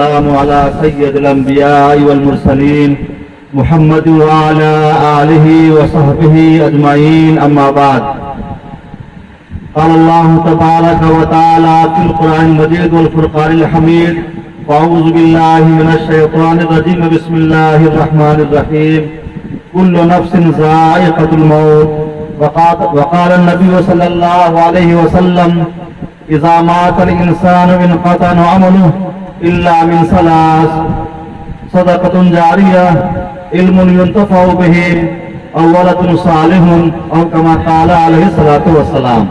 السلام على سيد الأنبياء والمرسلين محمد وعلى آله وصحبه أجمعين أما بعد قال الله تبارك وتعالى في القرآن المجيد والفرقان الحميد فأعوذ بالله من الشيطان الرجيم بسم الله الرحمن الرحيم كل نفس ذائقة الموت وقال النبي صلى الله عليه وسلم إذا مات الإنسان انقطع عمله إلا من ثلاث صدقة جارية علم ينتفع به أو ولد صالح أو كما قال عليه الصلاة والسلام۔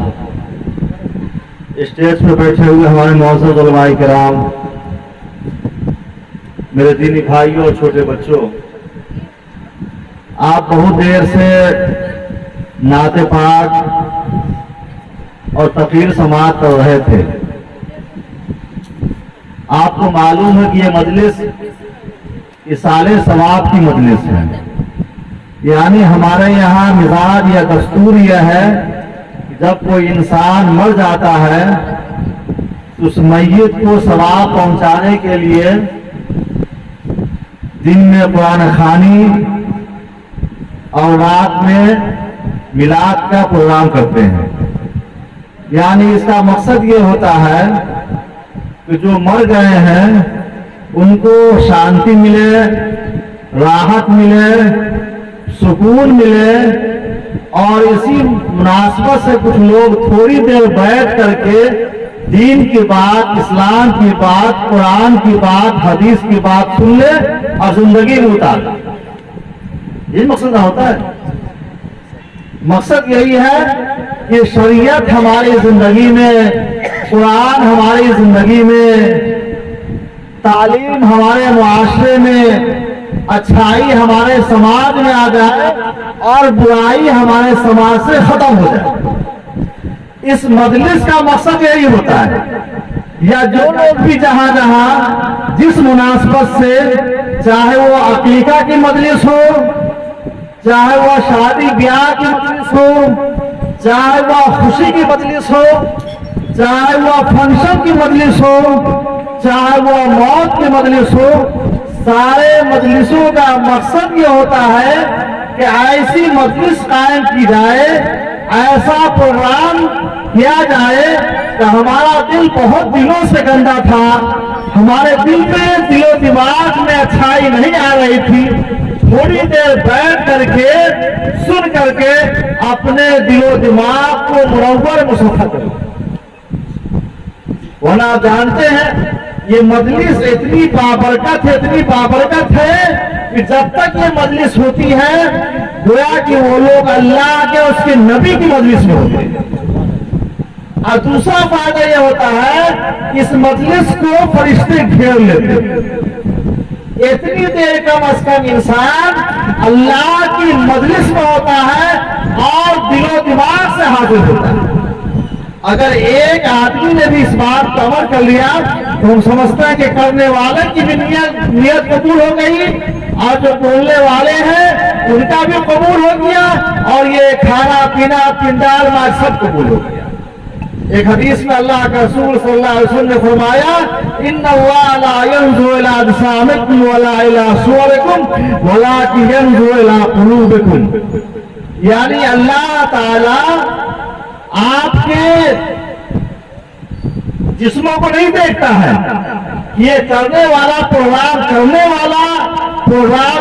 اسٹیج پہ بیٹھے ہوئے ہمارے معزز علماء کرام، میرے دینی بھائیوں اور چھوٹے بچوں، آپ بہت دیر سے نعت پاک اور تقریر سماعت کر رہے تھے۔ آپ کو معلوم ہے کہ یہ مجلس اصال ثواب کی مجلس ہے، یعنی ہمارے یہاں مزاج یا دستور یہ ہے کہ جب کوئی انسان مر جاتا ہے تو اس میت کو ثواب پہنچانے کے لیے دن میں قرآن خوانی اور رات میں میلاد کا پروگرام کرتے ہیں۔ یعنی اس کا مقصد یہ ہوتا ہے کہ جو مر گئے ہیں ان کو شانتی ملے، راحت ملے، سکون ملے، اور اسی مناسبت سے کچھ لوگ تھوڑی دیر بیٹھ کر کے دین کی بات، اسلام کی بات، قرآن کی بات، حدیث کی بات سن لے اور زندگی میں اتار لے۔ یہ مقصد ہوتا ہے۔ مقصد یہی ہے کہ شریعت ہماری زندگی میں، قرآن ہماری زندگی میں، تعلیم ہمارے معاشرے میں، اچھائی ہمارے سماج میں آ جائے اور برائی ہمارے سماج سے ختم ہو جائے۔ اس مجلس کا مقصد یہی ہوتا ہے۔ یا جو لوگ بھی جہاں جہاں جس مناسبت سے، چاہے وہ عقیقہ کی مجلس ہو، چاہے وہ شادی بیاہ کی مجلس ہو، چاہے وہ خوشی کی مجلس ہو، چاہے وہ فنکشن کی مجلس ہو، چاہے وہ موت کی مجلس ہو، سارے مجلسوں کا مقصد یہ ہوتا ہے کہ ایسی مجلس قائم کی جائے، ایسا پروگرام کیا جائے کہ ہمارا دل بہت دنوں سے گندا تھا، ہمارے دل میں، دل و دماغ میں اچھائی نہیں آ رہی تھی، تھوڑی دیر بیٹھ کر کے سن کر کے اپنے دل و دماغ کو منور مصفا کرو۔ ورنہ آپ جانتے ہیں یہ مجلس اتنی بابرکت ہے کہ جب تک یہ مجلس ہوتی ہے گویا کہ وہ لوگ اللہ کے اور اس کے نبی کی مجلس میں ہوتے ہیں۔ اور دوسرا فائدہ یہ ہوتا ہے کہ اس مجلس کو فرشتے گھیر لیتے ہیں۔ اتنی دیر کم از کم انسان اللہ کی مجلس میں ہوتا ہے اور دل و دماغ سے حاضر ہوتا ہے۔ اگر ایک آدمی نے بھی اس بات کو عمل کر لیا تو ہم سمجھتے ہیں کہ کرنے والے کی بھی نیت قبول ہو گئی، اور جو بولنے والے ہیں ان کا بھی قبول ہو گیا، اور یہ کھانا پینا پنڈال میں سب قبول ہو گیا۔ ایک حدیث میں اللہ کا رسول صلی اللہ علیہ وسلم نے فرمایا ان اللہ لا ينظر الى اجسامکم ولا الى صورکم ولکن ينظر الى قلوبکم، یعنی اللہ تعالی آپ کے جسموں کو نہیں دیکھتا ہے، یہ کرنے والا پروگرام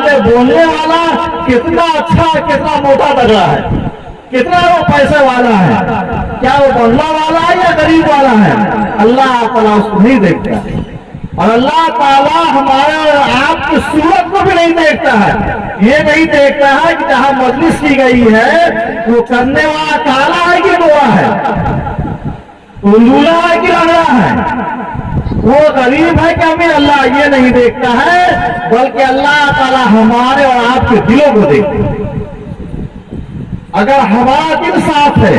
میں بولنے والا کتنا اچھا، کتنا موٹا تگڑا ہے، کتنا وہ پیسے والا ہے، کیا وہ بنگلہ والا ہے یا غریب والا ہے، اللہ تعالیٰ اس کو نہیں دیکھتا۔ اور اللہ تعالیٰ ہمارے اور آپ کی صورت کو بھی نہیں دیکھتا ہے، یہ نہیں دیکھتا ہے کہ جہاں مجلس کی گئی ہے وہ کرنے والا کالا ہے کہ گوا ہے، لولا ہے کہ لنگڑا ہے، وہ غریب ہے کہ امیر، اللہ یہ نہیں دیکھتا ہے، بلکہ اللہ تعالیٰ ہمارے اور آپ کے دلوں کو دیکھتا ہے۔ اگر ہمارا دل صاف ہے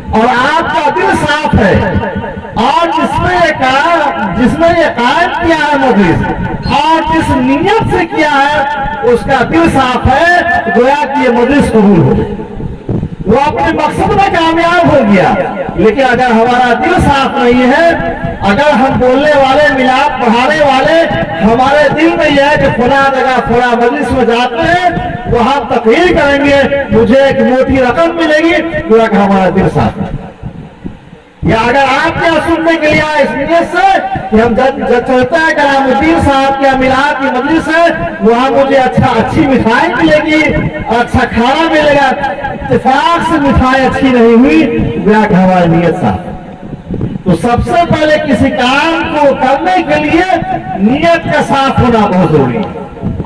اور آپ کا دل صاف ہے اور جس نے یہ قائم کیا ہے مجلس اور جس نیت سے کیا ہے اس کا دل صاف ہے، گویا کہ یہ مجلس قبول ہو۔ وہ اپنے مقصد میں کامیاب ہو گیا. لیکن اگر ہمارا دل صاف نہیں ہے، اگر ہم بولنے والے، میلاد پڑھانے والے، ہمارے دل میں یہ ہے کہ فلاں جگہ فلاں مجلس میں جاتے ہیں تو ہم تقریر کریں گے، مجھے ایک موٹی رقم ملے گی، پورا کہ ہمارا دل صاف ہے. یا اگر آپ نے سننے کے لیے آئے اس نیت سے کہ ہم جب چلتا ہے کلام الدین صاحب کے میلاد کی مجلس ہے، وہاں مجھے اچھی مٹھائی ملے گی، اچھا کھانا ملے گا، اتفاق سے مٹھائی اچھی نہیں ہوئی، گویا کہ ہماری نیت صاف. تو سب سے پہلے کسی کام کو کرنے کے لیے نیت کا صاف ہونا بہت ضروری ہے.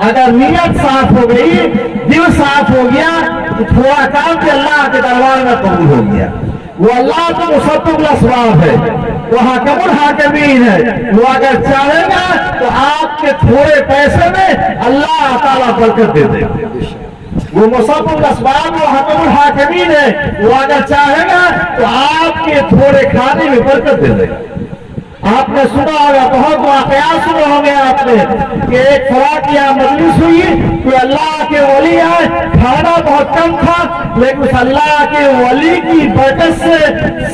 اگر نیت صاف ہو گئی، دل صاف ہو گیا، تو تھوڑا کام بھی اللہ کے دربار میں قبول ہو گیا. وہ اللہ تو مسبب الاسباب ہے، وہ حاکم الحاکمین ہے. وہ اگر چاہے گا تو آپ کے تھوڑے پیسے میں اللہ تعالیٰ برکت دے دے. وہ مسبب الاسباب، وہ حاکم الحاکمین ہے. وہ اگر چاہے گا تو آپ کے تھوڑے کھانے میں برکت دے دے. آپ نے سنا ہوگا، بہت واقعات سنے ہوں گے آپ نے کہ ایک فلاں کی یہاں مجلس ہوئی، کوئی اللہ کے ولی آئے، کھانا بہت کم تھا، لیکن اس اللہ کے ولی کی برکت سے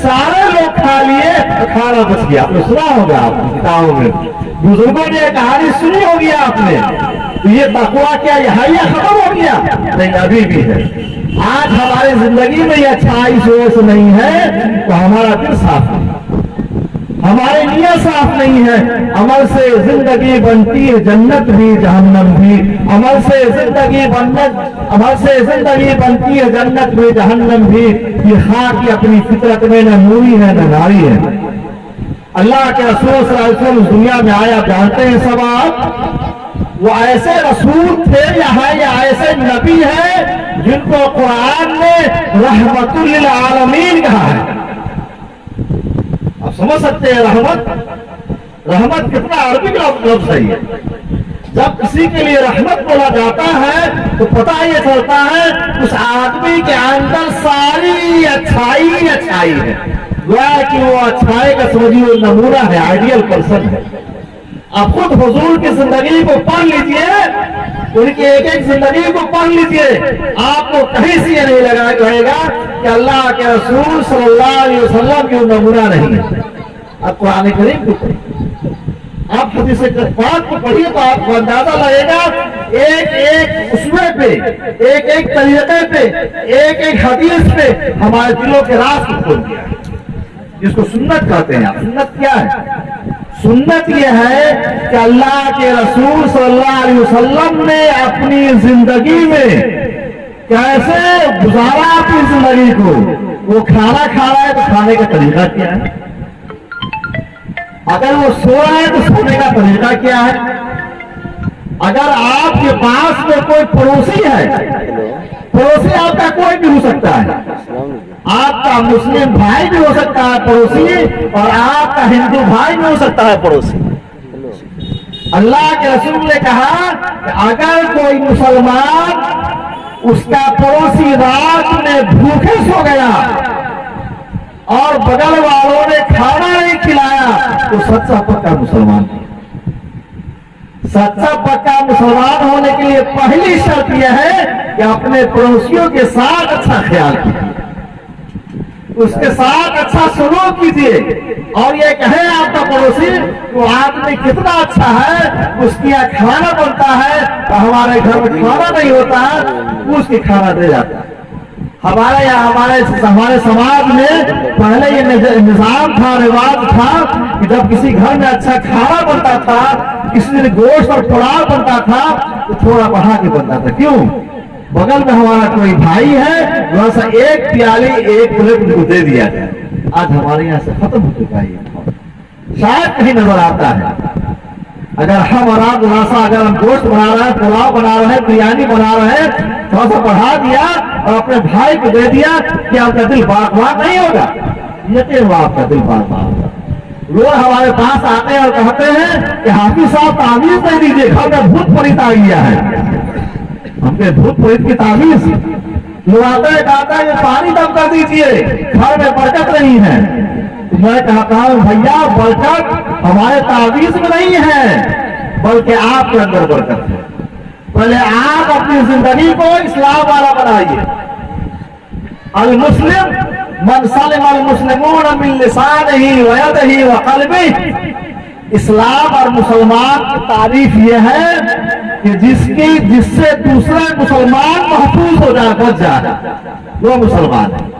سارے لوگ کھا لیے، کھانا بچ گیا. آپ نے سنا ہوگا، آپ کی کتابوں میں بزرگوں نے کہانی سنی ہوگی آپ نے. یہ تقویٰ کیا یہ ختم ہو گیا؟ نہیں، ابھی بھی ہے. آج ہماری زندگی میں یہ اچھائی اس وجہ سے نہیں ہے تو ہمارا دل صاف ہے، ہماری نیت صاف نہیں ہے. عمل سے زندگی بنتی ہے جنت بھی جہنم بھی. عمل سے زندگی بنتی ہے جنت بھی جہنم بھی. یہ خاک کی اپنی فطرت میں نہ نوری ہے نہ ناری ہے. اللہ کے رسول صلی اللہ علیہ وسلم اس دنیا میں آیا، جانتے ہیں سب آپ، وہ ایسے رسول تھے یا ایسے نبی ہیں جن کو قرآن نے رحمت للعالمین کہا ہے. آپ سمجھ سکتے ہیں رحمت کتنا عربی لفظ ہے. جب کسی کے لیے رحمت بولا جاتا ہے تو پتہ یہ چلتا ہے اس آدمی کے اندر ساری اچھائی ہے. گویا کہ وہ اچھائی کا سمجھیے نمونہ ہے، آئیڈیل پرسن ہے. آپ خود حضور کی زندگی کو پڑھ لیجئے، ان کی ایک ایک زندگی کو پڑھ لیجئے، آپ کو کہیں سے یہ نہیں لگے گا کہ اللہ کے رسول صلی اللہ علیہ وسلم کی نمونہ نہیں ہے. آپ قرآن کریم کو پڑھیے، آپ حدیث پاک کو پڑھیے تو آپ کو اندازہ لگے گا ایک ایک اسوے پہ، ایک ایک طریقے پہ، ایک ایک حدیث پہ ہمارے دلوں کے راز کو کھول دیا ہے، جس کو سنت کہتے ہیں. آپ سنت کیا ہے؟ سنت یہ ہے کہ اللہ کے رسول صلی اللہ علیہ وسلم نے اپنی زندگی میں کیسے گزارا اپنی زندگی کو. وہ کھانا کھا رہا ہے تو کھانے کا طریقہ کیا ہے، اگر وہ سو رہا ہے تو سونے کا طریقہ کیا ہے. اگر آپ کے پاس میں کوئی پڑوسی ہے، پڑوسی آپ کا کوئی بھی ہو سکتا ہے، آپ کا مسلم بھائی بھی ہو سکتا ہے پڑوسی، اور آپ کا ہندو بھائی بھی ہو سکتا ہے پڑوسی. اللہ کے رسول نے کہا کہ اگر کوئی مسلمان اس کا پڑوسی رات میں بھوکے سو گیا اور بغل والوں نے کھانا نہیں کھلایا تو سچا پکا مسلمان. سچا پکا مسلمان ہونے کے لیے پہلی شرط یہ ہے کہ اپنے پڑوسیوں کے ساتھ اچھا خیال کیجیے، اس کے ساتھ اچھا سلوک کیجیے. اور یہ کہیں آپ کا پڑوسی وہ آدمی کتنا اچھا ہے، اس کی یہاں کھانا بنتا ہے اور ہمارے گھر میں کھانا نہیں ہوتا ہے، اس کی کھانا دے جاتا ہے. ہمارے یہاں ہمارے سماج میں پہلے یہ نظام تھا، رواج تھا کہ جب کسی گھر میں اچھا کھانا بنتا تھا، کسی دن گوشت اور پلاؤ بنتا تھا تو تھوڑا بڑھا کے بنتا تھا. کیوں؟ بغل میں ہمارا کوئی بھائی ہے، وہاں سے ایک پیالی ایک پلیٹ کو دے دیا جائے. آج ہمارے یہاں سے ختم ہو چکا ہے، شاید کہیں نظر آتا ہے. اگر ہم اور آپ اگر ہم گوشت بنا رہے ہیں، پلاؤ بنا رہے ہیں، بریانی بنا رہے ہیں، تھوڑا سا بڑھا دیا اور اپنے بھائی کو دے دیا، کہ آپ کا دل باغ باغ نہیں ہوگا؟ یقین ہوا آپ کا دل باغ باغ ہوگا. لوگ ہمارے پاس آتے ہیں اور کہتے ہیں کہ حافظ صاحب تعویذ دے دیجیے، گھر میں بھوت پریت آ گیا ہے. ہم کے بھوت پریت کی تعویذ؟ لوگ آتے ہیں کہتا ہے یہ پانی دم کر دیجیے، گھر میں برکت نہیں ہے. میں کہتا ہوں بھیا برکت ہمارے تعویذ میں نہیں ہے، بلکہ آپ کے اندر برکت ہے. پہلے آپ اپنی زندگی کو اسلام والا بنائیے. المسلم من सलम المسلمون من लिसानिही व यदिही व क़ल्बिही। इस्लाम और मुसलमान की तारीफ यह है कि जिससे दूसरे मुसलमान महफूज हो जाए, बच जाए, वो मुसलमान है।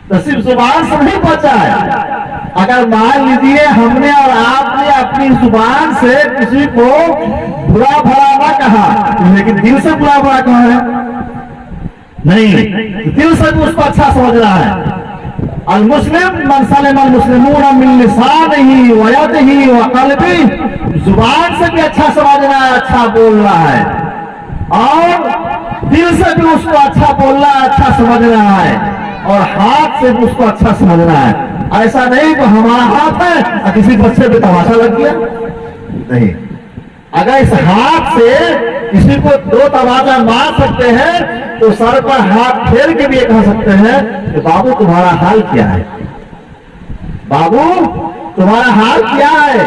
तो सिर्फ जुबान से नहीं बचा है। अगर मान लीजिए हमने और आपने अपनी जुबान से किसी को बुरा भला ना कहा, लेकिन दिल से बुरा भला कहा है नहीं, दिल से भी उसको अच्छा समझना है। अल मुस्लिम मन सलम अल मुस्लिमून मिन लिसानिही व यदिही व क़ल्बिही। जुबान से भी अच्छा समझना है, अच्छा बोलना है, और दिल से भी उसको अच्छा बोलना है, अच्छा समझना है, और हाथ से भी उसको अच्छा समझना है। ऐसा नहीं कि हमारा हाथ है और किसी बच्चे पे तमाशा लग गया, नहीं। अगर इस हाथ से किसी को दो तमाचा मार सकते हैं तो सर पर हाथ फेर के भी ये कह सकते हैं कि बाबू तुम्हारा हाल क्या है, बाबू तुम्हारा हाल क्या है,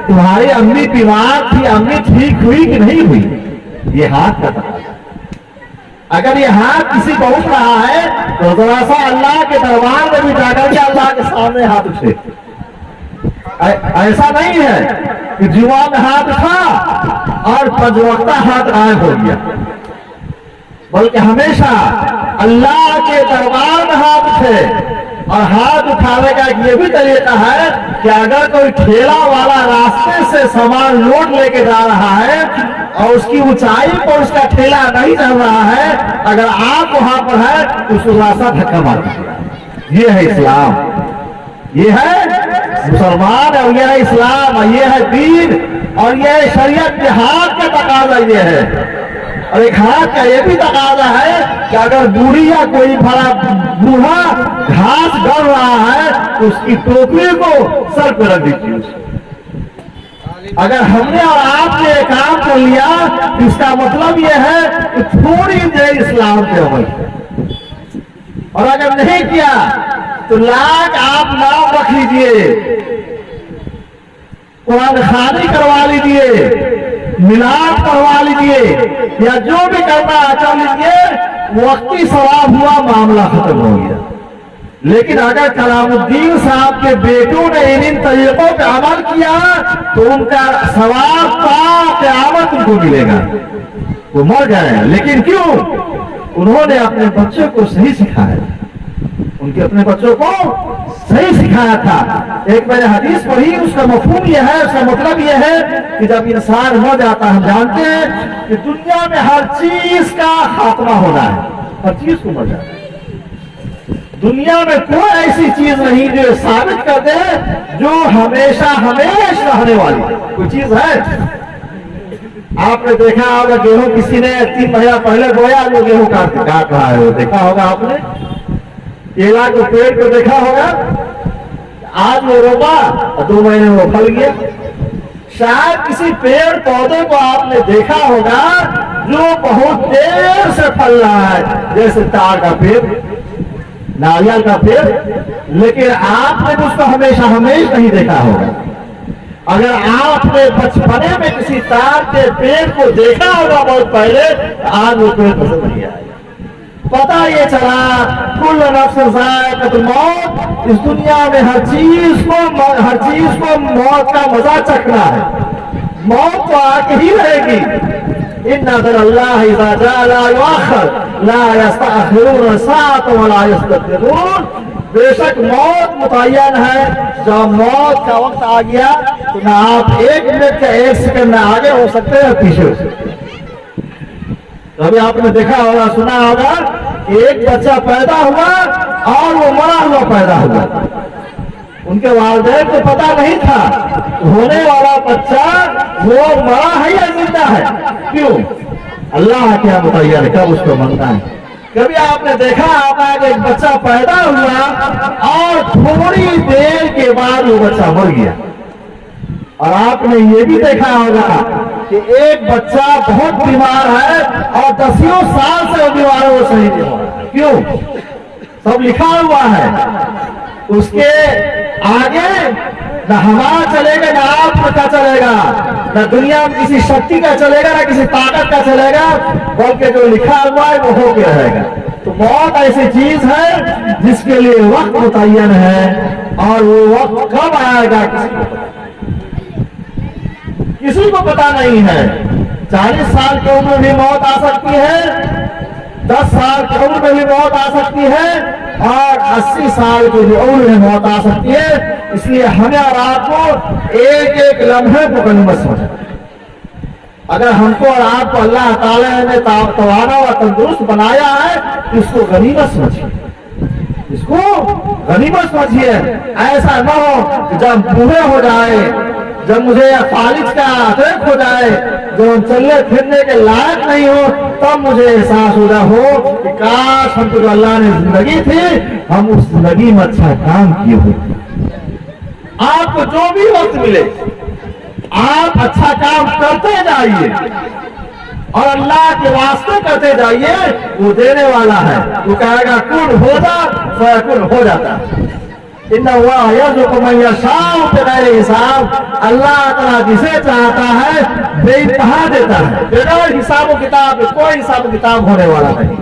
तुम्हारी अम्मी बीमार थी, अम्मी ठीक हुई कि नहीं हुई। ये हाथ का तकाजा। अगर ये हाथ किसी को उठ रहा है तो जरा सा अल्लाह के दरबार में भी जाकर के अल्लाह के सामने हाथ उठे। ऐसा नहीं है कि जुआ में हाथ उठा और पंचवक्ता हाथ गायब हो गया, बल्कि हमेशा अल्लाह के दरबार में हाथ उठे। और हाथ उठाने का ये भी तरीका है कि अगर कोई ठेला वाला रास्ते से सामान लोड लेके जा रहा है और उसकी ऊंचाई पर उसका ठेला नहीं चल रहा है, अगर आप वहां पर है तो उसको रास्ता धक्का मार दीजिए। ये है इस्लाम, ये है मुसलमान, और ये है इस्लाम, और ये है दीन, और ये है शरीयत के हाथ का तकाजा ये है। और एक हाथ का ये भी तकाजा है कि अगर बूढ़ी या कोई बड़ा बूढ़ा घास गड़ रहा है तो उसकी टोकरी को सर पर रख दीजिए। अगर हमने और आपने एक काम कर लिया तो इसका मतलब यह है कि थोड़ी देर इस्लाम पे अमल, और अगर नहीं किया तो लाख आप नाम रख लीजिए, कुरान खानी करवा लीजिए, मिलाद करवा लीजिए, या जो भी करना है कर लीजिए, वक्ती सवाब हुआ, मामला खत्म हो गया। लेकिन अगर कलामुद्दीन साहब के बेटों ने इन तरीकों पे अमल किया तो उनका सवाब क़यामत उनको मिलेगा। वो मर गए, लेकिन क्यों? उन्होंने अपने बच्चों को सही सिखाया, उनके अपने बच्चों को सही सिखाया था। एक मैंने हदीस पढ़ी, उसका मफहूम यह है, उसका मतलब यह है कि जब इंसान मर जाता है, हम जानते हैं कि दुनिया में हर चीज का खात्मा होना है, हर चीज को मर जाता है। दुनिया में कोई ऐसी चीज नहीं जो साबित कर दे जो हमेशा हमेशा रहने वाली कोई चीज है। आपने देखा होगा गेहूं किसी ने 3 महीना पहले बोया, जो गेहूं काट रहा है, देखा होगा आपने। केला के पेड़ को देखा होगा, आज वो रोपा और 2 महीने में वो फल गया। शायद किसी पेड़ पौधे को आपने देखा होगा जो बहुत देर से फल रहा है, जैसे ताड़ का पेड़, नारियल का पेड़, लेकिन आपने उसको हमेशा हमेशा नहीं देखा होगा। अगर आपने बचपने में किसी ताड़ के पेड़ को देखा होगा बहुत पहले, आज वो पेड़ पसंद नहीं आएगा। पता ये चला कुल नफ्स ज़ाइक़तुल मौत, इस दुनिया में हर चीज को मौत का मजा चखना है। मौत तो आके ही रहेगी। इन्ना अल्लाह इज़ा जाअ ला युअख़्ख़र ला यस्तअख़िरून साअतन व ला यस्तक़दिरून। बेशक मौत मुतय्यन है, जब मौत का वक्त आ गया तो ना आप 1 मिनट का 1 सेकंड में आगे हो सकते हैं, पीछे हो सकते हैं। कभी आपने देखा होगा, सुना होगा, एक बच्चा पैदा हुआ और वो मरा हुआ पैदा हुआ। उनके वालिदैन को पता नहीं था होने वाला बच्चा वो मरा है या जिंदा है। क्यों? अल्लाह क्या मुतय्यर है, कब उसको मरना है। कभी आपने देखा होगा कि एक बच्चा पैदा हुआ और थोड़ी देर के बाद वो बच्चा मर गया। और आपने ये भी देखा होगा कि एक बच्चा बहुत बीमार है और 10 साल से वो बीमार है, वो सही नहीं हो रहा। क्यों? सब लिखा हुआ है। उसके आगे نہ ہمارا چلے گا نہ آپ کا چلے گا، نہ دنیا میں کسی شکتی کا چلے گا نہ کسی طاقت کا چلے گا، بلکہ جو لکھا ہوا ہے وہ ہو کے رہے گا۔ تو موت ایسی چیز ہے جس کے لیے وقت متعین ہے، اور وہ وقت کب آئے گا کسی کو پتا نہیں ہے۔ 40 سال کی عمر میں بھی موت آ سکتی ہے، 10 سال کی عمر میں بھی موت آ سکتی ہے، اور 80 سال کی عمر میں موت آ سکتی ہے۔ اس لیے ہمیں اور آپ کو ایک ایک لمحے کو غنیمت سمجھنا۔ اگر ہم کو اور آپ کو اللہ تعالیٰ نے توانا اور تندرست بنایا ہے تو اس کو غنیمت سمجھیے، اس کو غنیمت سمجھیے۔ ایسا نہ ہو کہ جب بوڑھے ہو جائے، جب مجھے فالج کا اٹیک ہو جائے، جب ہم چلنے پھرنے کے لائق نہیں ہو، تب مجھے احساس ہو کہ کاش ہم کو جو اللہ نے زندگی تھی ہم اس زندگی میں اچھا کام کیے ہوتے۔ آپ کو جو بھی وقت ملے آپ اچھا کام کرتے جائیے اور اللہ کے واسطے کرتے جائیے، وہ دینے والا ہے، وہ کہے گا کن ہو جا فیکن ہو جاتا ہے۔ ان اللہ یرزق من یشاء بغیر حساب، اللہ تعالیٰ جسے چاہتا ہے بے انتہا دیتا ہے، بغیر حساب و کتاب، کوئی حساب و کتاب ہونے والا نہیں۔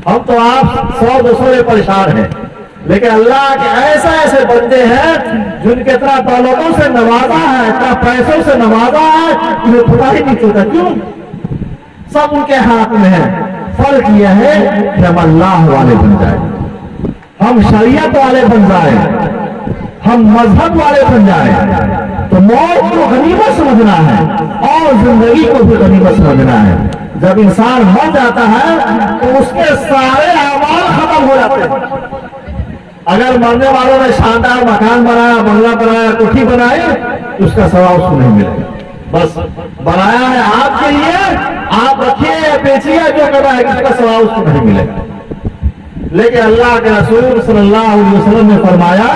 ہم تو آپ 100-200 میں پریشان ہیں، لیکن اللہ کے ایسے ایسے بندے ہیں جن کے اتنا دولتوں سے نوازا ہے، اتنا پیسوں سے نوازا ہے، انہیں پتہ ہی نہیں چلتا کیوں، سب ان کے ہاتھ میں ہے۔ فرق یہ ہے کہ ہم اللہ والے بن جائیں، ہم شریعت والے بن جائیں، ہم مذہب والے بن جائیں، تو موت کو غنیمت سمجھنا ہے اور زندگی کو بھی غنیمت سمجھنا ہے۔ جب انسان مر جاتا ہے تو اس کے سارے اعمال ختم ہو جاتے ہیں۔ اگر مرنے والوں نے شاندار مکان بنایا، بنگلہ بنایا، کوٹھی بنائی، تو اس کا ثواب اس کو نہیں ملے گا۔ بس بنایا ہے آپ کے لیے، آپ رکھیے یا بیچیے، جو کر رہا ہے اس کا ثواب اس کو نہیں ملے گا۔ لیکن اللہ کے رسول صلی اللہ علیہ وسلم نے فرمایا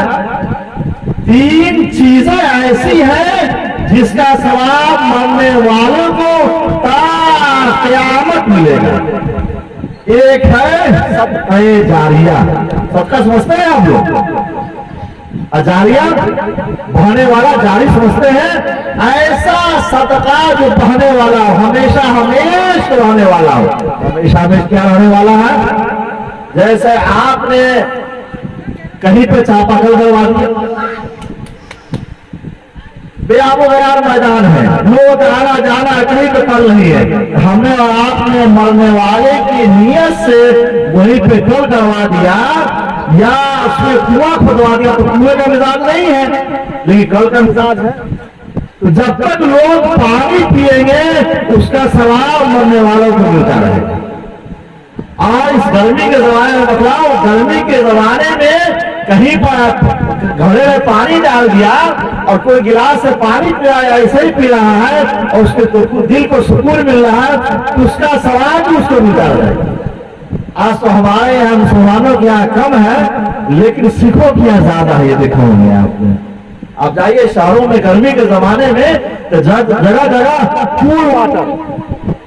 3 چیزیں ایسی ہیں جس کا ثواب مرنے والوں کو تا قیامت ملے گا۔ ایک ہے صدقہ جاریہ، صدقہ سمجھتے ہیں آپ لوگ؟ جاریہ بہنے والا، جاری سمجھتے ہیں؟ ایسا صدقہ جو بہنے والا ہو، ہمیشہ ہمیشہ رہنے والا ہو۔ ہمیشہ ہمیشہ کیا رہنے والا ہے؟ جیسے آپ نے کہیں پہ چاپاکل کروا دیا، بے آب و غیار میدان ہے، لوگ آنا جانا کہیں پہ کل نہیں ہے، ہمیں اور آپ نے مرنے والے کی نیت سے وہیں پہ کل کروا دیا یا اس میں کنواں کھدوا دیا، تو کنویں کا مزاج نہیں ہے لیکن کل کا مزاج ہے۔ تو جب تک لوگ پانی پیئیں گے اس کا ثواب مرنے والوں کو ملتا رہے گا۔ اور اس گرمی کے زمانے میں بتلاؤ، گرمی کے زمانے میں کہیں پر گھڑے میں پانی ڈال دیا اور کوئی گلاس سے پانی پی رہا ہے، ایسے ہی پی رہا ہے اور اس کے دل کو سکون مل رہا ہے، تو اس کا ثواب بھی اس کو ملتا رہے گا۔ آج تو ہمارے یہاں مسلمانوں کے یہاں کم ہے لیکن سکھوں کے یہاں زیادہ ہے، یہ دیکھا ہوگا آپ نے۔ آپ جائیے شہروں میں گرمی کے زمانے میں تو جگہ جگہ کول واٹر،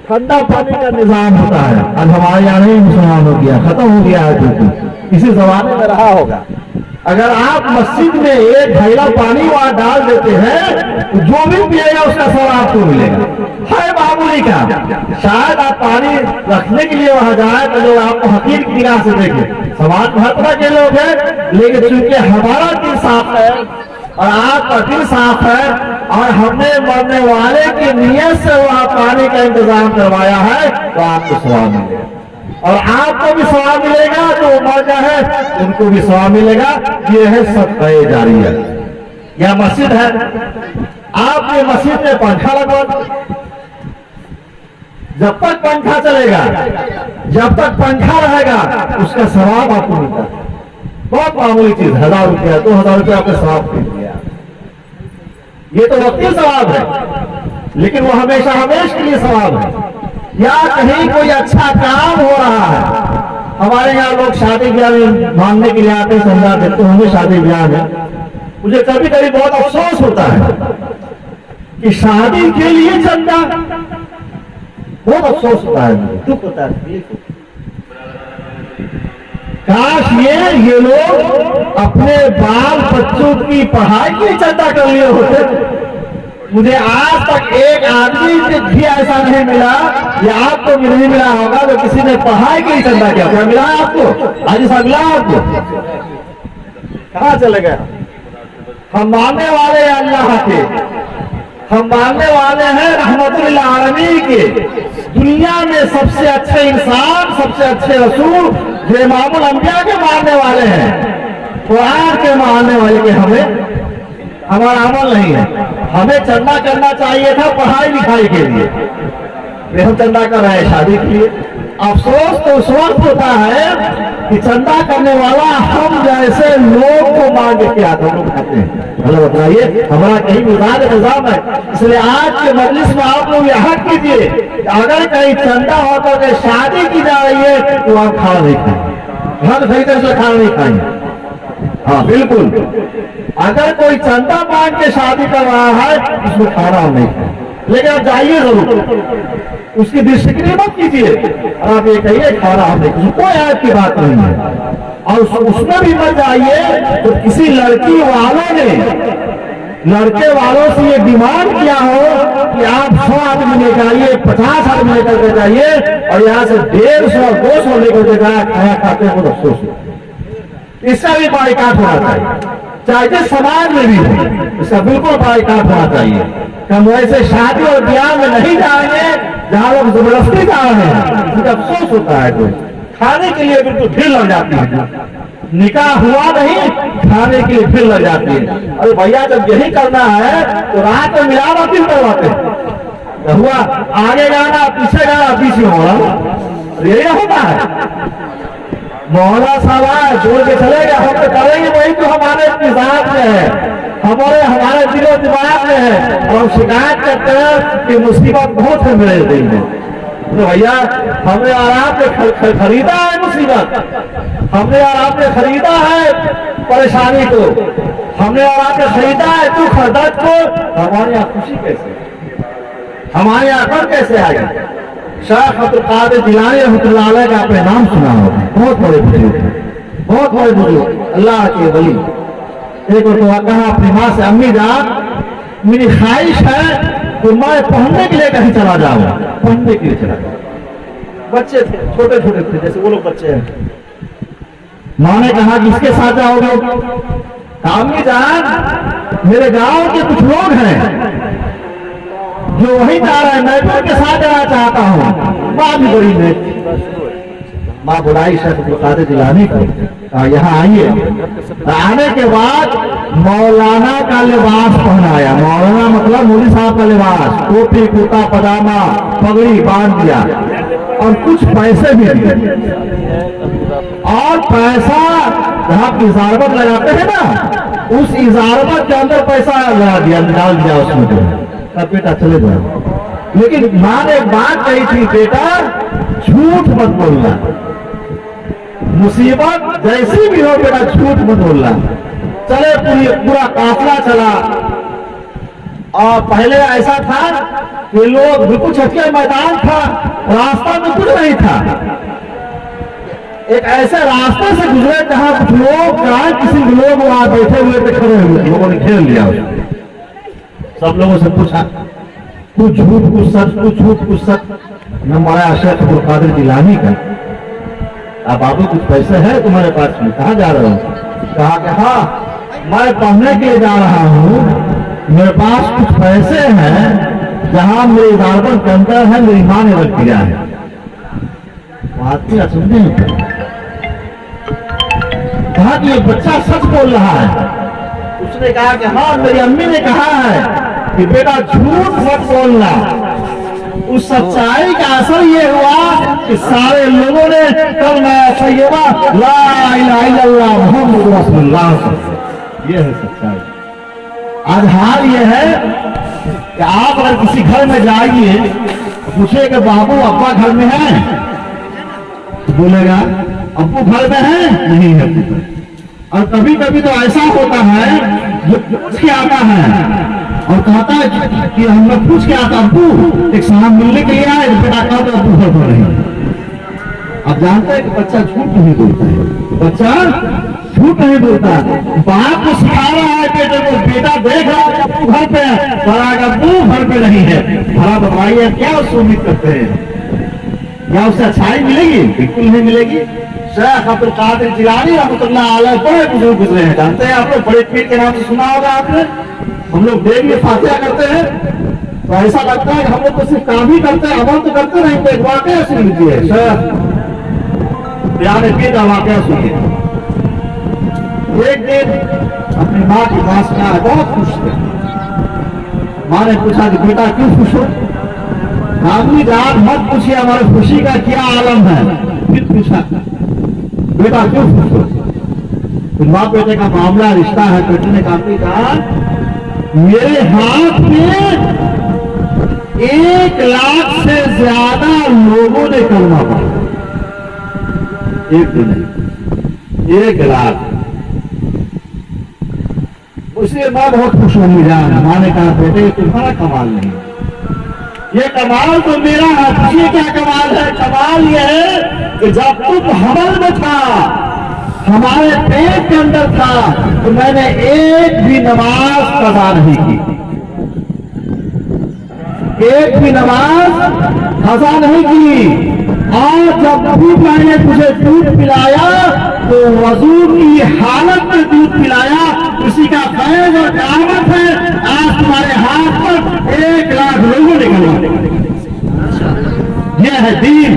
ٹھنڈا پانی کا نظام ہوتا ہے۔ اب ہمارے یہاں نہیں، مسلمانوں کے یہاں ختم ہو گیا ہے، کسی زمانے میں رہا ہوگا۔ اگر آپ مسجد میں ایک گھیلا پانی وہاں ڈال دیتے ہیں تو جو بھی پیے گا اس کا ثواب آپ کو ملے گا، ہے معمولی کا۔ شاید آپ پانی رکھنے کے لیے وہاں جائیں تو لوگ آپ کو حقیر کی نگاہ سے دیکھیں، سماج میں ہر طرح کے لوگ ہیں، لیکن چونکہ ہمارا دل صاف ہے اور آپ کا دل صاف ہے اور ہم نے مرنے والے کی نیت سے وہاں پانی کا انتظام کروایا ہے تو آپ کو ثواب ملے گا، اور آپ کو بھی ثواب ملے گا، جو مر گئے ہیں ان کو بھی ثواب ملے گا۔ یہ ہے صدقہ جاریہ۔ یا مسجد ہے، آپ نے مسجد میں پنکھا لگوا دیا، جب تک پنکھا چلے گا، جب تک پنکھا رہے گا اس کا ثواب آپ کو ملتا ہے۔ بہت معمولی چیز، 1000 روپیہ 2000 روپیہ آپ کا ثواب مل گیا، یہ تو وقتی ثواب ہے لیکن وہ ہمیشہ ہمیشہ کے لیے ثواب ہے۔ یا کہیں کوئی اچھا کام ہو رہا ہے، ہمارے یہاں لوگ شادی بیاہ میں مانگنے کے لیے آتے ہیں، چندہ دیتے ہوں گے شادی بیاہ میں۔ مجھے کبھی کبھی بہت افسوس ہوتا ہے کہ شادی کے لیے چندہ، بہت افسوس ہوتا ہے، مجھے دکھ ہوتا ہے۔ काश ये लोग अपने बाल बच्चों की पढ़ाई के लिए चंदा कर लिए होते। मुझे आज तक एक आदमी से भी ऐसा नहीं मिला, या आपको भी नहीं मिला होगा तो किसी ने पढ़ाई के लिए चंदा किया। क्या मिला आपको? आज ऐसा मिला आपको? कहाँ चले गए? हम मानने वाले हैं अल्लाह के, हम मानने वाले हैं रहमतुल आलमीन के। दुनिया में सबसे अच्छे इंसान, सबसे अच्छे रसूल जो इमामुल अंबिया के मानने वाले हैं, कुरान के मानने वाले के हमें हमारा अमल नहीं है। हमें चंदा करना चाहिए था पढ़ाई लिखाई के लिए, हम चंदा कर रहे हैं शादी के लिए। अफसोस तो उस वक्त होता है कि चंदा करने वाला हम जैसे लोग को मांग के आते हैं, खाते हैं। मतलब बताइए हमारा कहीं मिजाज निजाम है। इसलिए आज के मजलिस में आप लोग यह हक कीजिए, अगर कहीं चंदा हो तो अगर शादी की जा रही है तो आप खाना नहीं खाएंगे, घर सही तरह से खाना नहीं खाएंगे। हाँ बिल्कुल, अगर कोई चंदा मांग के शादी कर रहा है उसमें खाना हम नहीं खाएंगे, लेकिन आप जाइए जरूर, उसकी दृष्टि मत कीजिए और आप ये कहिए खाना हम नहीं, कोई ऐप की बात नहीं है। और उसमें भी मत जाइए तो किसी लड़की वालों ने लड़के वालों से ये डिमांड किया हो कि आप 100 आदमी लेकर आइए, 50 आदमी लेकर के जाइए और यहाँ से 150 200 लेकर के जाए, खाया खाते हैं खुद अफसोस हो। इसका भी बाइकाट होना चाहिए, चाहे समाज में भी हो, इसका बिल्कुल बाइकाट होना चाहिए। हम वैसे शादी और ब्याह में नहीं जाएंगे जहां लोग जबरदस्ती जा रहे हैं, मुझे अफसोस होता है। कोई खाने के लिए बिल्कुल भीड़ लग जाती है, निकाह हुआ नहीं खाने के लिए भीड़ लग जाती है। अरे भैया जब यही करना है तो रात में मिलावट क्यों करवाते हैं? हुआ आगे गाना पीछे गाना बीच में हो रहा, यही होता है। मौला साहब जोड़ के चले गए, हम तो करेंगे वही तो हमारे मिजाज में है, हमारे दिलो दिमाग में है। और हम शिकायत करते हैं कि मुसीबत बहुत है मेरे दिल में। तो भैया हमने और आपने खरीदा है मुसीबत, हमने और आपने खरीदा है परेशानी को, हमने और आपने खरीदा है दुख और दर्द को। हमारे यहाँ खुशी कैसे, हमारे यहाँ पर कैसे आएगी? शेख अब्दुल कादिर जिलानी रहमतुल्लाह अलैह का आपने नाम सुना होगा, बहुत बड़े बुजुर्ग, बहुत बड़े बुजुर्ग, अल्लाह के वली। एक तो कहा अपनी माँ से, अम्मी जान मेरी ख्वाहिश है तो मैं पढ़ने के लिए कहीं चला जाऊँ, पढ़ने के लिए चला जाऊँ। बच्चे थे, छोटे छोटे थे, जैसे वो लोग बच्चे हैं। माँ ने कहा कि इसके साथ जाओगे? अम्मी जान मेरे गांव के कुछ लोग हैं जो वही जा रहे हैं, मैं भी उनके साथ जाना चाहता हूँ। माँ भी बड़ी ने माँ बुलाई शेख अब्दुल कादिर जिलानी को, यहाँ आइए। आने के बाद मौलाना का लिबास पहनाया, मौलाना मतलब मौलवी साहब का लिबास, टोपी कुर्ता पजामा पगड़ी बांध दिया और कुछ पैसे भी दिए। और पैसा जहाँ इजारत लगाते हैं ना, उस इजारत के अंदर पैसा लगा दिया, डाल दिया उसमें जो है, तब बेटा चले जाओ। लेकिन माँ ने एक बात कही थी, बेटा झूठ मत बोलना, मुसीबत जैसी भी हो बेटा झूठ मत बोलना। चले पूरा काफिला चला और पहले ऐसा था कि लोग बिल्कुल छठिया मैदान था, रास्ता में कुछ नहीं था। एक ऐसे रास्ते से गुजरे जहां कुछ लोग, जहां किसी लोग वहां बैठे हुए थे, खड़े हुए, लोगों ने घेर लिया उसको। सब लोगों से पूछा, कुछ झूठ कुछ सच, कुछ झूठ कुछ सच। हमारा शेख अब्दुल कादिर जिलानी का, आप बाबू कुछ पैसे है तुम्हारे पास में, कहाँ जा रहे हो? कहा कि हाँ मैं पढ़ने के लिए जा रहा हूँ, मेरे पास कुछ पैसे हैं, जहां मेरे इजारत के अंदर है, मेरी माँ ने रख दिया है। आदमी सुनते हैं, कहा कि ये बच्चा सच बोल रहा है। उसने कहा कि हाँ मेरी अम्मी ने कहा है कि बेटा झूठ मत बोलना। उस सच्चाई का असर ये हुआ कि सारे लोगों ने कलमा तैयबा ला इलाहा इल्लल्लाह मुहम्मद रसूलुल्लाह, ये है सच्चाई। आज हाल ये है कि आप अगर किसी घर में जाइए, पूछे कि बाबू अब्बा घर में है, तो बोलेगा अब्बू घर में है, नहीं है। और कभी कभी तो ऐसा होता है जो पूछ के आता है और कहता है कि हम लोग पूछ के आता, अब्बू एक सामान मिलने के लिए आए, बेटा कहता अब्बू घर पर नहीं। अब जानता है कि बच्चा झूठ नहीं बोलता है, बच्चा झूठ नहीं बोलता। बाप को सिखा रहा है बेटे को, बेटा देख रहा है अब्बू घर पे है पर अब्बू घर पे नहीं है। भला बताइए क्या उससे उम्मीद करते हैं? या उससे अच्छाई मिलेगी? बिल्कुल नहीं मिलेगी। शेख अब्दुल कादिर जिलानी रहमतुल्लाह अलैह बड़े बुजुर्ग गुजरे हैं, जानते हैं आप लोग? बड़े पीर के नाम से सुना होगा आपने। हम लोग डेली फातिहा करते हैं तो ऐसा लगता है कि हम लोग तो सिर्फ काम ही करते हैं, अमल तो करते नहीं। तो एक वाकया सुन लीजिए, शेख बयान पीर का वाकया सुनिए। एक दिन अपनी माँ के पास में आया, बहुत खुश थे। माँ ने पूछा कि बेटा क्यों खुश हो? आदमी जात मत पूछिए हमारी खुशी का क्या आलम है। फिर पूछा बेटा क्यों खुश हो? तो माँ बेटे का मामला रिश्ता है। बेटे ने कहा मेरे हाथ में 1 लाख से ज्यादा लोगों ने कलमा पढ़ा। एक दिन नहीं, 1 लाख। उससे माँ बहुत खुश होंगी जान। माँ ने कहा बेटे तुम्हारा कमाल नहीं, ये कमाल तो मेरा है। पूछिए क्या कमाल है? कमाल ये है कि जब तुम हमल में था, हमारे पेट के अंदर था, तो मैंने एक भी नमाज कज़ा नहीं की, एक भी नमाज कज़ा नहीं की। और जब भी मैंने तुझे दूध पिलाया तो वजू की हालत में दूध पिलाया। उसी का फैज़ और करामत है आज तुम्हारे हाथ पर 1 लाख लोगों ने कलमा। यह है दीन,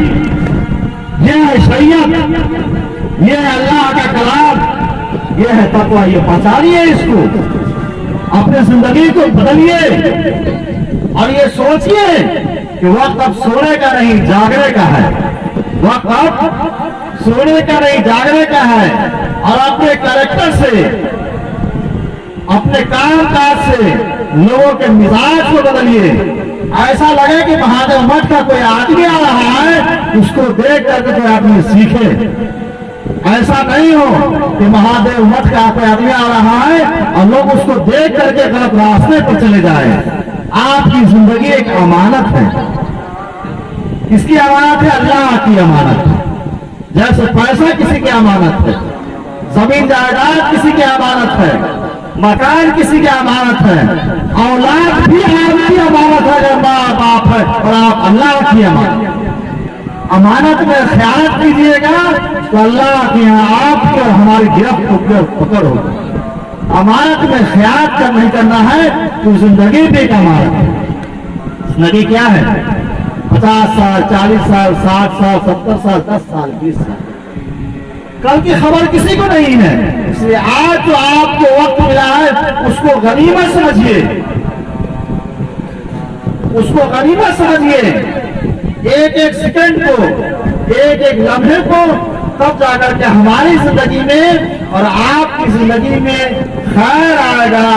यह है शरीयत, यह है अल्लाह का कलाम, यह है तक़वा। ये पहचानिए, इसको अपने जिंदगी को बदलिए और ये सोचिए कि वक्त अब सोने का नहीं जागने का है। वक्त अब सोने का नहीं जागने का है। और अपने कैरेक्टर से, अपने काम काज से लोगों के मिजाज को बदलिए। ऐसा लगे कि महादेव मठ का कोई आदमी आ रहा है, उसको देख करके कोई आदमी सीखे। ऐसा नहीं हो कि महादेव मठ का कोई आदमी आ रहा है और लोग उसको देख करके गलत रास्ते पर चले जाए। आपकी जिंदगी एक अमानत है। किसकी अमानत है? अल्लाह की अमानत है। जैसे पैसा किसी की अमानत है, जमीन जायदाद किसी की अमानत है, मकान किसी की अमानत है, औलाद भी आपकी अमानत है अगर माँ बाप है, और आप अल्लाह की अमानत में ख्याल कीजिएगा तो अल्लाह के यहाँ आपकी और हमारी गिरफ्त पकड़ होगी। अमानत में ख्याल नहीं करना है तो जिंदगी भी एक अमानत है। जिंदगी क्या है? 50 साल, 40 साल, 60 साल, 70 साल, 10 साल, 20 साल। कल की खबर किसी को नहीं है। इसलिए आज जो आपको वक्त मिला है उसको गनीमत समझिए, उसको गनीमत समझिए। एक एक सेकंड को, एक एक लम्हे को, तब जाकर के हमारी जिंदगी में और आपकी जिंदगी में खैर आएगा,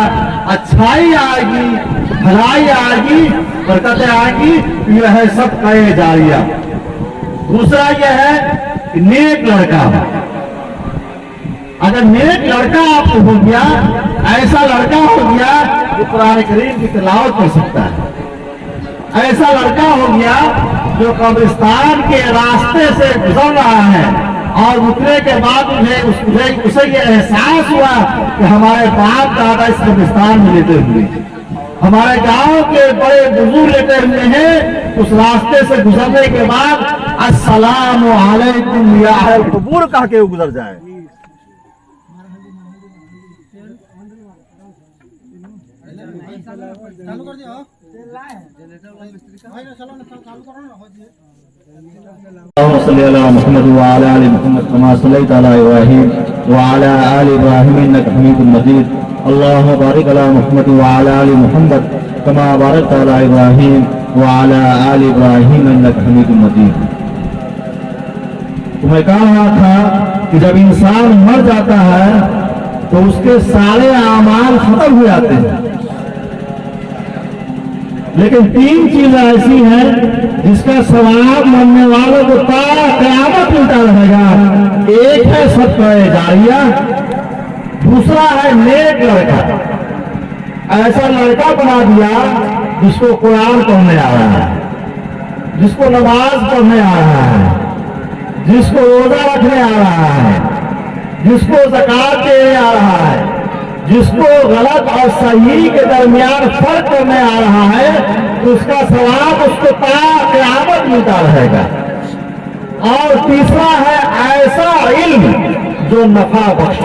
अच्छाई आएगी, भलाई आएगी, बरकतें आएगी। यह है सब कहे जारिया। दूसरा यह है कि नेक लड़का, अगर नेक लड़का आपको हो गया, ऐसा लड़का हो गया जो कुरान करीम की तिलावत कर सकता है, ऐसा लड़का हो गया जो कब्रिस्तान के रास्ते से गुजर रहा है और उतने के बाद उसे ये एहसास हुआ कि हमारे बाप दादा इस कब्रिस्तान में लेटे हुए, हमारे गांव के बड़े बुजुर्ग लेटे हुए हैं। उस रास्ते से गुजरने के बाद अस्सलामु अलैकुम या अहल कबूर कह के गुजर जाए। चालू कर दिया मुहम्मद व अला आलि मुहम्मद कमा सल्लैता अला इब्राहीम व अला आलि इब्राहीम इन्नका हमीदुम मजीद। अल्लाहुम्मा बारिक अला मुहम्मद व अला आलि मुहम्मद कमा बारकता अला इब्राहीम व अला आलि इब्राहीम इन्नका हमीदुम मजीद। तो मैं कह रहा था कि जब इंसान मर जाता है तो उसके सारे आमाल खत्म हो जाते हैं, लेकिन 3 चीजें ऐसी हैं जिसका सवाब मरने वालों को क़यामत मिलता रहेगा। एक है सदका जारिया, दूसरा है नेक लड़का। ऐसा लड़का बना दिया जिसको कुरान पढ़ने आ रहा है, जिसको नमाज पढ़ने आ रहा है, जिसको रोजा रखने आ रहा है, जिसको ज़कात देने आ रहा है, जिसको गलत और सही के दरमियान फर्क करने आ रहा है, तो उसका सवाब उसको ता क़यामत मिलता रहेगा। और तीसरा है ऐसा इल्म जो नफा बख्श।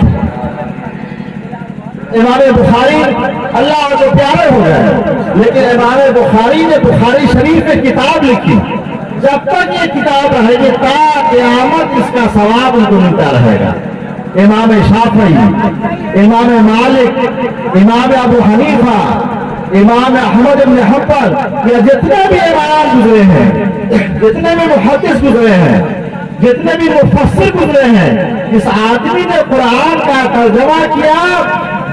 इमाम बुखारी अल्लाह को प्यारे हो गए, लेकिन इमाम बुखारी ने बुखारी शरीफ में किताब लिखी। जब तक ये किताब रहेगी ता क़यामत इसका सवाब उनको मिलता रहेगा। इमाम शाफई, इमाम मालिक, इमाम अबू हनीफा, इमाम अहमद इब्न हंबल, या जितने भी इमाम गुजरे हैं, जितने भी मुहद्दिस गुजरे हैं, जितने भी मुफस्सिर गुजरे हैं, इस आदमी ने कुरान का तर्जुमा किया।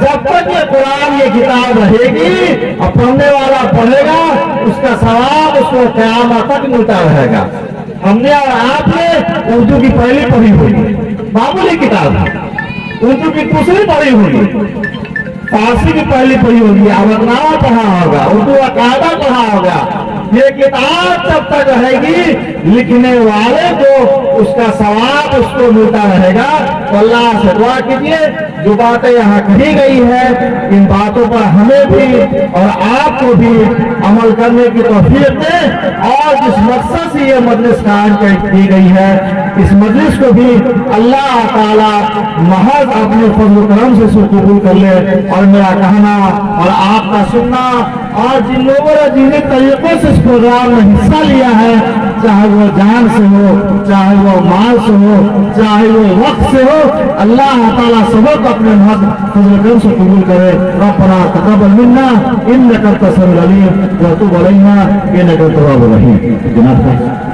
जब तक ये कुरान ये किताब रहेगी और पढ़ने वाला पढ़ेगा, उसका सवाब उसको क़यामत तक मिलता रहेगा। हमने और आपने उर्दू की पहली पढ़ी होगी, मामूली किताब है। उर्दू की दूसरी पढ़ी होगी, फारसी की पहली पढ़ी होगी, अमरनामा पढ़ा होगा, उर्दू अकायदा पढ़ा होगा। ये किताब जब तक रहेगी, लिखने वाले को उसका सवाब उसको मिलता रहेगा। तो अल्लाह से दुआ कीजिए, जो बातें यहाँ कही गई है, इन बातों पर हमें भी और आपको भी अमल करने की तौफीक दे। और जिस मकसद से ये मजलिस कायम की गई है, इस मजलिस को भी अल्लाह ताला महज अपने फज़्ल करम से इसको कबूल कर ले। और मेरा कहना और आपका सुनना, और जिन लोगों ने जिन तरीकों से इस प्रोग्राम में हिस्सा लिया है, चाहे वो जान से हो, चाहे वो माल से हो, चाहे वो वक्त से हो, अल्लाह ताला सबको अपने महज फज़्ल करम से कबूल करे। रब्बना तक़ब्बल मिन्ना इन्नका अंतस समीउल अलीम व तुब अलैना इन्नका अंतत तव्वाबुर रहीम।